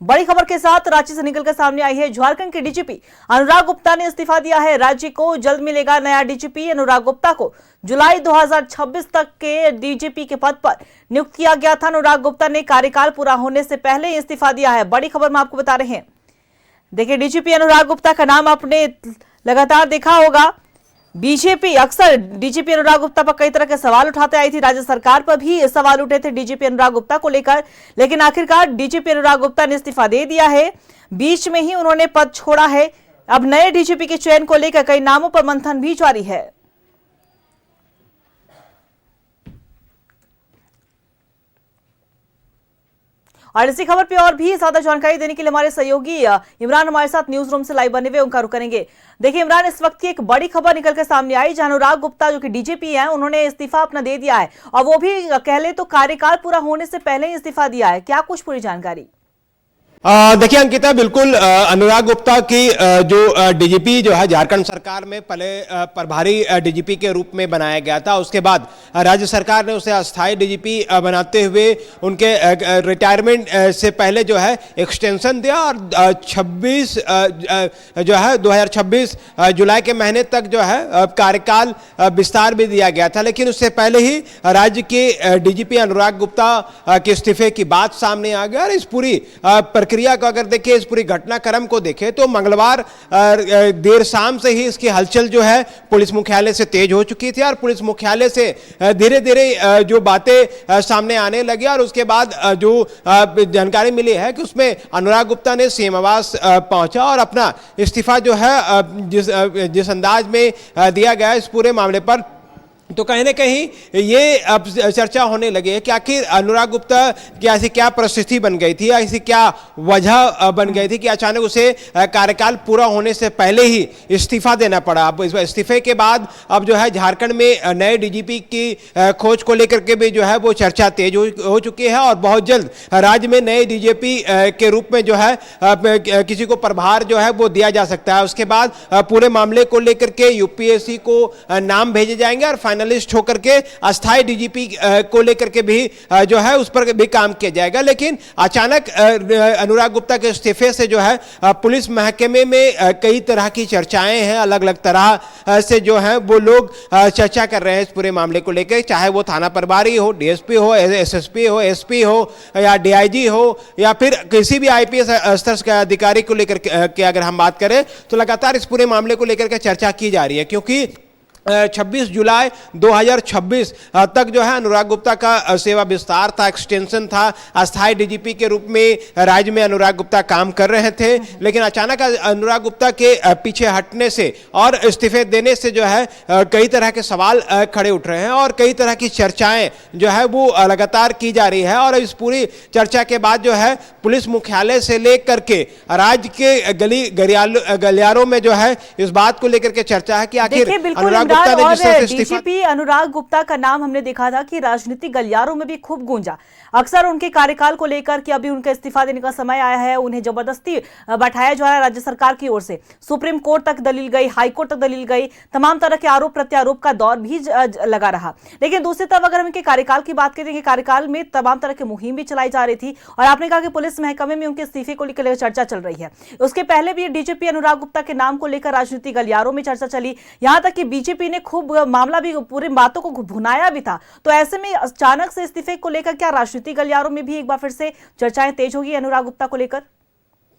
बड़ी खबर के साथ रांची से निकलकर सामने आई है। झारखंड के डीजीपी अनुराग गुप्ता ने इस्तीफा दिया है। राज्य को जल्द मिलेगा नया डीजीपी। अनुराग गुप्ता को जुलाई 2026 तक के डीजीपी के पद पर नियुक्त किया गया था। अनुराग गुप्ता ने कार्यकाल पूरा होने से पहले ही इस्तीफा दिया है। बड़ी खबर में आपको बता रहे हैं। देखिए, डीजीपी अनुराग गुप्ता का नाम आपने लगातार देखा होगा। बीजेपी अक्सर डीजीपी अनुराग गुप्ता पर कई तरह के सवाल उठाते आई थी। राज्य सरकार पर भी सवाल उठे थे डीजीपी अनुराग गुप्ता को लेकर, लेकिन आखिरकार डीजीपी अनुराग गुप्ता ने इस्तीफा दे दिया है। बीच में ही उन्होंने पद छोड़ा है। अब नए डीजीपी के चयन को लेकर कई नामों पर मंथन भी जारी है। और इसी खबर पे और भी ज्यादा जानकारी देने के लिए हमारे सहयोगी इमरान हमारे साथ न्यूज रूम से लाइव बने हुए, उनका रुख करेंगे। देखिए इमरान, इस वक्त की एक बड़ी खबर निकलकर सामने आई जहां अनुराग गुप्ता जो कि डीजीपी हैं, उन्होंने इस्तीफा अपना दे दिया है और वो भी कह ले तो कार्यकाल पूरा होने से पहले ही इस्तीफा दिया है। क्या कुछ पूरी जानकारी? देखिए अंकिता, बिल्कुल अनुराग गुप्ता की जो डीजीपी जो है झारखंड सरकार में पहले प्रभारी डीजीपी के रूप में बनाया गया था। उसके बाद राज्य सरकार ने उसे अस्थायी डीजीपी बनाते हुए उनके रिटायरमेंट से पहले जो है एक्सटेंशन दिया और 2026 जुलाई के महीने तक जो है कार्यकाल विस्तार भी दिया गया था। लेकिन उससे पहले ही राज्य के डीजीपी अनुराग गुप्ता के इस्तीफे की बात सामने आ गई। और इस पूरी प्रक्रिया को अगर देखें, इस पूरी घटनाक्रम को देखें तो मंगलवार देर शाम से ही इसकी हलचल जो है पुलिस मुख्यालय से तेज हो चुकी थी और पुलिस मुख्यालय से धीरे धीरे जो बातें सामने आने लगी। और उसके बाद जो जानकारी मिली है कि उसमें अनुराग गुप्ता ने सीएम आवास पहुंचा और अपना इस्तीफा जो है जिस अंदाज में दिया गया इस पूरे मामले पर, तो कहीं ना कहीं ये अब चर्चा होने लगी है कि आखिर अनुराग गुप्ता की ऐसी क्या परिस्थिति बन गई थी, ऐसी क्या वजह बन गई थी कि अचानक उसे कार्यकाल पूरा होने से पहले ही इस्तीफा देना पड़ा। अब इस इस्तीफे के बाद अब जो है झारखंड में नए डीजीपी की खोज को लेकर के भी जो है वो चर्चा तेज हो चुकी है और बहुत जल्द राज्य में नए डीजीपी के रूप में जो है किसी को प्रभार जो है वो दिया जा सकता है। उसके बाद पूरे मामले को लेकर के यूपीएससी को नाम भेजे जाएंगे और फाइनलिस्ट होकर के अस्थायी डीजीपी को लेकर के भी जो है उस पर भी काम किया जाएगा। लेकिन अचानक अनुराग गुप्ता के इस्तीफे से जो है पुलिस महकमे में कई तरह की चर्चाएं हैं। अलग अलग तरह से जो है वो लोग चर्चा कर रहे हैं इस पूरे मामले को लेकर, चाहे वो थाना प्रभारी हो, डीएसपी हो, एसएसपी हो, एसपी हो या डीआईजी हो या फिर किसी भी आईपीएस स्तर के अधिकारी को लेकर के अगर हम बात करें तो लगातार इस पूरे मामले को लेकर के चर्चा की जा रही है। क्योंकि 26 जुलाई 2026 तक जो है अनुराग गुप्ता का सेवा विस्तार था, एक्सटेंशन था। अस्थायी डीजीपी के रूप में राज्य में अनुराग गुप्ता काम कर रहे थे। लेकिन अचानक अनुराग गुप्ता के पीछे हटने से और इस्तीफे देने से जो है कई तरह के सवाल खड़े उठ रहे हैं और कई तरह की चर्चाएं जो है वो लगातार की जा रही है। और इस पूरी चर्चा के बाद जो है पुलिस मुख्यालय से लेकर के राज्य के गलियारों में जो है इस बात को लेकर के चर्चा है कि आखिर अनुराग और डीजीपी अनुराग गुप्ता का नाम हमने देखा था कि राजनीतिक गलियारों में भी खूब गूंजा। अक्सर उनके कार्यकाल को लेकर कि अभी उनका इस्तीफा देने का समय आया है, उन्हें जबरदस्ती बैठाया जा रहा है राज्य सरकार की ओर से। सुप्रीम कोर्ट तक दलील गई, हाई कोर्ट तक दलील गई, तमाम तरह के आरोप प्रत्यारोप का दौर भी लगा रहा। लेकिन दूसरी तरफ अगर हम इनके कार्यकाल की बात करें, कार्यकाल में तमाम तरह की मुहिम भी चलाई जा रही थी और आपने कहा कि पुलिस महकमे में उनके इस्तीफे को लेकर चर्चा चल रही है। उसके पहले भी डीजीपी अनुराग गुप्ता के नाम को लेकर राजनीतिक गलियारों में चर्चा चली, यहां तक कि बीजेपी ने खूब मामला भी पूरी बातों को भुनाया भी था। तो ऐसे में अचानक से इस्तीफे को लेकर क्या राजनीतिक गलियारों में भी एक बार फिर से चर्चाएं तेज होगी अनुराग गुप्ता को लेकर?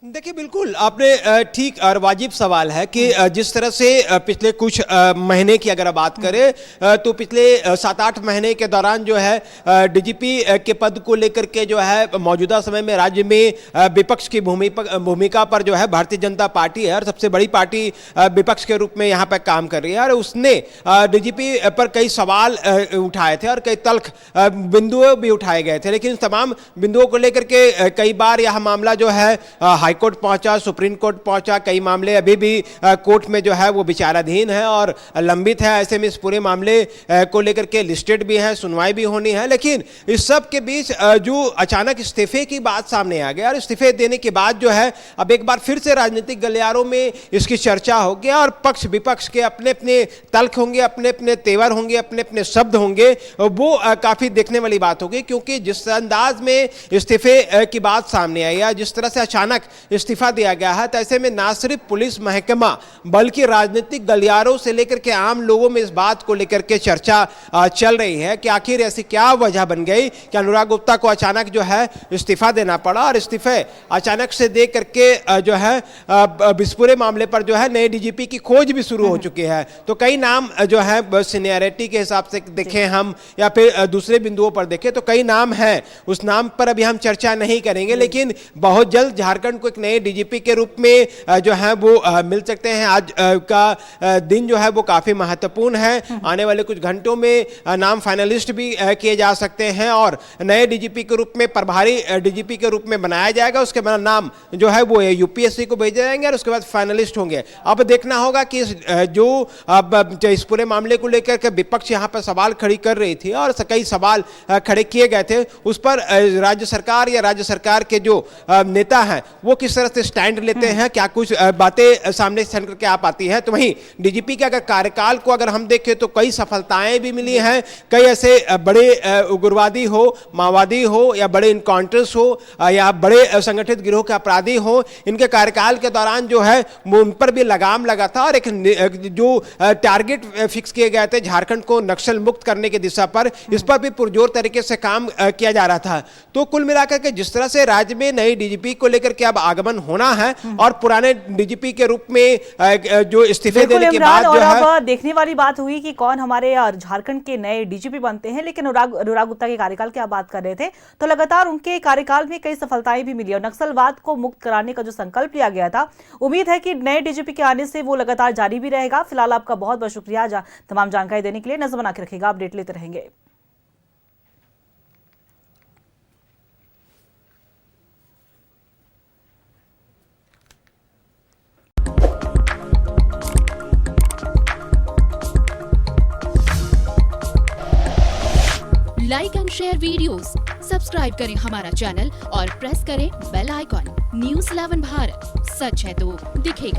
देखिए, बिल्कुल आपने ठीक और वाजिब सवाल है कि जिस तरह से पिछले कुछ महीने की अगर बात करें तो पिछले 7-8 महीने के दौरान जो है डीजीपी के पद को लेकर के जो है मौजूदा समय में राज्य में विपक्ष की भूमिका पर जो है भारतीय जनता पार्टी है और सबसे बड़ी पार्टी विपक्ष के रूप में यहाँ पर काम कर रही है। और उसने डीजीपी पर कई सवाल उठाए थे और कई तल्ख बिंदुओं भी उठाए गए थे। लेकिन तमाम बिंदुओं को लेकर के कई बार यह मामला जो है हाईकोर्ट पहुंचा, सुप्रीम कोर्ट पहुंचा, कई मामले अभी भी कोर्ट में जो है वो विचाराधीन है और लंबित है। ऐसे में इस पूरे मामले को लेकर के लिस्टेड भी है, सुनवाई भी होनी है। लेकिन इस सब के बीच जो अचानक इस्तीफे की बात सामने आ गया और इस्तीफे देने के बाद जो है अब एक बार फिर से राजनीतिक गलियारों में इसकी चर्चा होगी और पक्ष विपक्ष के अपने अपने तल्ख होंगे, अपने अपने तेवर होंगे, अपने अपने शब्द होंगे। वो काफी देखने वाली बात होगी, क्योंकि जिस अंदाज में इस्तीफे की बात सामने आई है, जिस तरह से अचानक इस्तीफा दिया गया है, तो ऐसे में ना सिर्फ पुलिस महकमा बल्कि राजनीतिक गलियारों से लेकर के आम लोगों में इस बात को लेकर के चर्चा चल रही है कि आखिर ऐसी क्या वजह बन गई कि अनुराग गुप्ता को अचानक जो है इस्तीफा देना पड़ा और इस्तीफे अचानक से दे करके जो है इस पूरे मामले पर जो है नए डीजीपी की खोज भी शुरू हो चुकी है। तो कई नाम जो है सीनियरिटी के हिसाब से देखें हम या फिर दूसरे बिंदुओं पर देखें तो कई नाम हैं, उस नाम पर अभी हम चर्चा नहीं करेंगे, लेकिन बहुत जल्द झारखंड को एक नए डीजीपी के रूप में जो है वो मिल सकते हैं। आज का दिन जो है वो काफी महत्वपूर्ण है। आने वाले कुछ घंटों में नाम फाइनलिस्ट भी किए जा सकते हैं और नए डीजीपी के रूप में, प्रभारी डीजीपी के रूप में बनाया जाएगा। उसके बाद नाम जो है वो यूपीएससी को भेजे जाएंगे और उसके बाद फाइनलिस्ट होंगे। अब देखना होगा कि जो अब इस पूरे मामले को लेकर के विपक्ष यहाँ पर सवाल खड़ी कर रही थी और कई सवाल खड़े किए गए थे, उस पर राज्य सरकार या राज्य सरकार के जो नेता हैं वो किस तरह से स्टैंड लेते हैं, क्या कुछ बातें सामने से करके आ पाती हैं। तो वहीं डीजीपी के अगर कार्यकाल को अगर हम देखें तो कई सफलताएं भी मिली हैं। कई ऐसे बड़े उग्रवादी हो, माओवादी हो या बड़े इनकाउंटर्स हो या बड़े संगठित गिरोह के अपराधी हो, इनके कार्यकाल के दौरान जो है उन पर भी लगाम लगा था और एक जो टारगेट फिक्स किए गए थे झारखंड को नक्सल मुक्त करने की दिशा पर, इस पर भी पुरजोर तरीके से काम किया जा रहा था। तो कुल मिलाकर के जिस तरह से राज्य में नई डीजीपी को लेकर के अब आगमन होना है और पुराने डीजीपी के रूप में जो इस्तीफे देने के बाद जो है अब देखने वाली बात हुई कि कौन हमारे झारखंड के नए डीजीपी बनते हैं। लेकिन अनुराग गुप्ता के कार्यकाल की आप बात कर रहे थे तो लगातार उनके कार्यकाल में कई सफलताएं भी मिली और नक्सलवाद को मुक्त कराने का जो संकल्प लिया गया था, उम्मीद है कि नए डीजीपी के आने से वो लगातार जारी भी रहेगा। फिलहाल आपका बहुत बहुत शुक्रिया तमाम जानकारी देने के लिए। नजर बना के रखिएगा, अपडेट लेते रहेंगे। Like and share videos, subscribe करें हमारा चैनल और प्रेस करें बेल आइकॉन। न्यूज़ 11 भारत, सच है तो दिखेगा।